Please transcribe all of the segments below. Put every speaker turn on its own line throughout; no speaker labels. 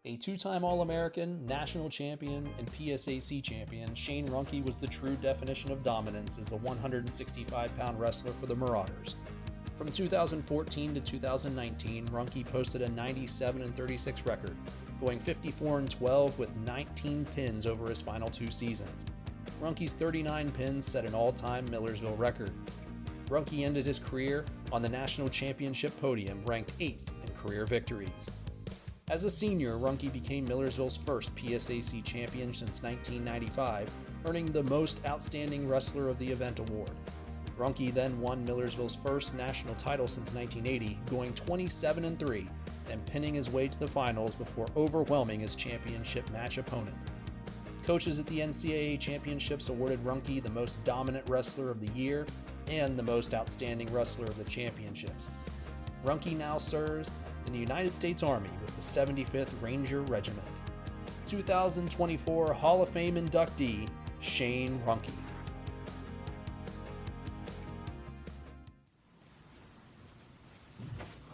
A two-time All-American, national champion, and PSAC champion, Shane Ruhnke was the true definition of dominance as a 165-pound wrestler for the Marauders. From 2014 to 2019, Ruhnke posted a 97-36 record, going 54-12 with 19 pins over his final two seasons. Ruhnke's 39 pins set an all-time Millersville record. Ruhnke ended his career on the national championship podium, ranked 8th in career victories. As a senior, Ruhnke became Millersville's first PSAC champion since 1995, earning the Most Outstanding Wrestler of the Event award. Ruhnke then won Millersville's first national title since 1980, going 27-3 and pinning his way to the finals before overwhelming his championship match opponent. Coaches at the NCAA Championships awarded Ruhnke the Most Dominant Wrestler of the Year and the Most Outstanding Wrestler of the Championships. Ruhnke now serves in the United States Army with the 75th Ranger Regiment. 2024 Hall of Fame inductee, Shane Ruhnke.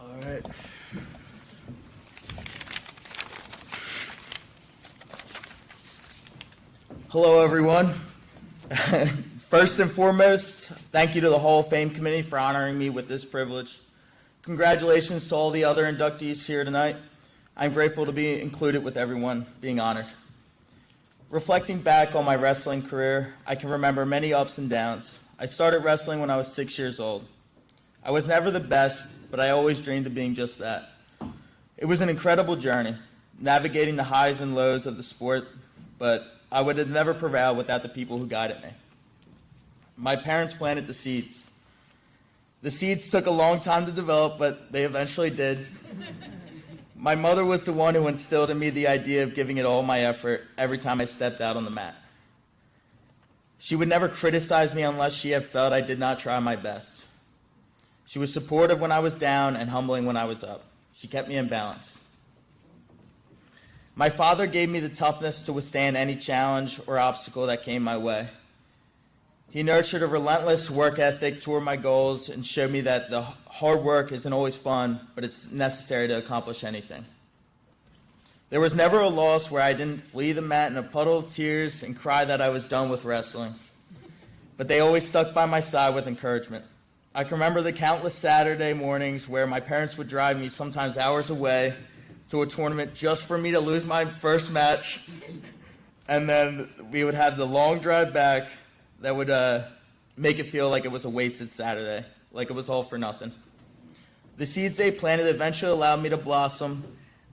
All right. Hello, everyone. First and foremost, thank you to the Hall of Fame Committee for honoring me with this privilege. Congratulations to all the other inductees here tonight. I'm grateful to be included with everyone being honored. Reflecting back on my wrestling career, I can remember many ups and downs. I started wrestling when I was 6 years old. I was never the best, but I always dreamed of being just that. It was an incredible journey, navigating the highs and lows of the sport, but I would have never prevailed without the people who guided me. My parents planted the seeds. The seeds took a long time to develop, but they eventually did. My mother was the one who instilled in me the idea of giving it all my effort every time I stepped out on the mat. She would never criticize me unless she had felt I did not try my best. She was supportive when I was down and humbling when I was up. She kept me in balance. My father gave me the toughness to withstand any challenge or obstacle that came my way. He nurtured a relentless work ethic toward my goals and showed me that the hard work isn't always fun, but it's necessary to accomplish anything. There was never a loss where I didn't flee the mat in a puddle of tears and cry that I was done with wrestling. But they always stuck by my side with encouragement. I can remember the countless Saturday mornings where my parents would drive me sometimes hours away to a tournament just for me to lose my first match. And then we would have the long drive back that would make it feel like it was a wasted Saturday, like it was all for nothing. The seeds they planted eventually allowed me to blossom,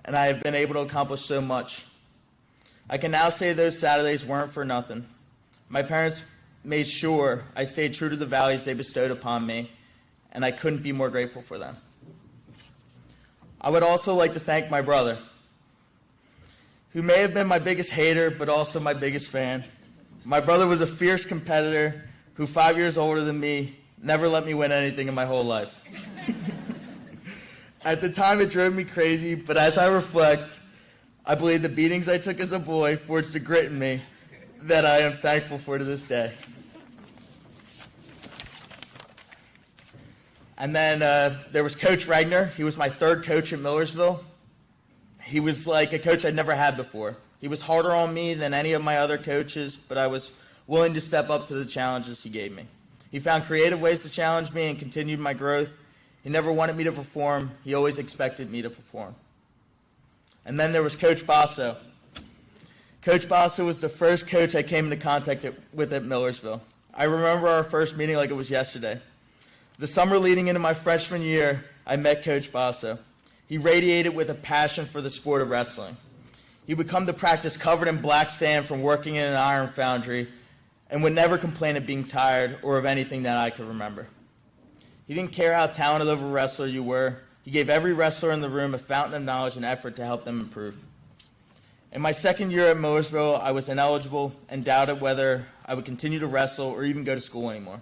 and I have been able to accomplish so much. I can now say those Saturdays weren't for nothing. My parents made sure I stayed true to the values they bestowed upon me, and I couldn't be more grateful for them. I would also like to thank my brother, who may have been my biggest hater, but also my biggest fan. My brother was a fierce competitor who, 5 years older than me, never let me win anything in my whole life. At the time, it drove me crazy, but as I reflect, I believe the beatings I took as a boy forged the grit in me that I am thankful for to this day. And then there was Coach Regner. He was my third coach at Millersville. He was like a coach I'd never had before. He was harder on me than any of my other coaches, but I was willing to step up to the challenges he gave me. He found creative ways to challenge me and continued my growth. He never wanted me to perform. He always expected me to perform. And then there was Coach Basso. Coach Basso was the first coach I came into contact with at Millersville. I remember our first meeting like it was yesterday. The summer leading into my freshman year, I met Coach Basso. He radiated with a passion for the sport of wrestling. He would come to practice covered in black sand from working in an iron foundry and would never complain of being tired or of anything that I could remember. He didn't care how talented of a wrestler you were. He gave every wrestler in the room a fountain of knowledge and effort to help them improve. In my second year at Millersville, I was ineligible and doubted whether I would continue to wrestle or even go to school anymore.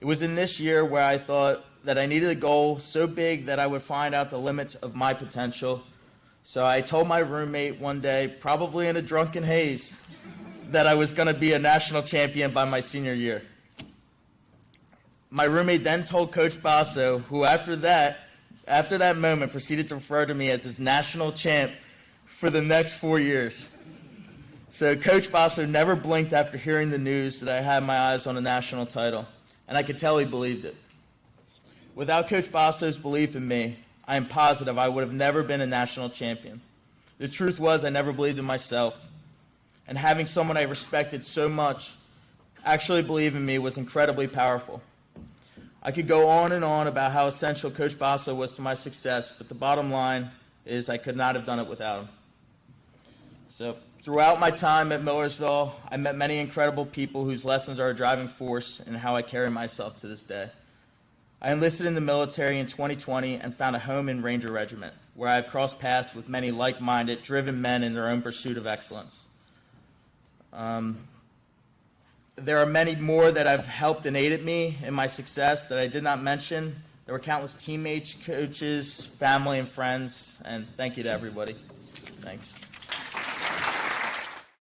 It was in this year where I thought that I needed a goal so big that I would find out the limits of my potential. So I told my roommate one day, probably in a drunken haze, that I was going to be a national champion by my senior year. My roommate then told Coach Basso, who after that moment proceeded to refer to me as his national champ for the next 4 years. So Coach Basso never blinked after hearing the news that I had my eyes on a national title, and I could tell he believed it. Without Coach Basso's belief in me, I am positive I would have never been a national champion. The truth was I never believed in myself, and having someone I respected so much actually believe in me was incredibly powerful. I could go on and on about how essential Coach Basso was to my success, but the bottom line is I could not have done it without him. So throughout my time at Millersville, I met many incredible people whose lessons are a driving force in how I carry myself to this day. I enlisted in the military in 2020 and found a home in Ranger Regiment, where I have crossed paths with many like-minded, driven men in their own pursuit of excellence. There are many more that have helped and aided me in my success that I did not mention. There were countless teammates, coaches, family, and friends, and thank you to everybody. Thanks.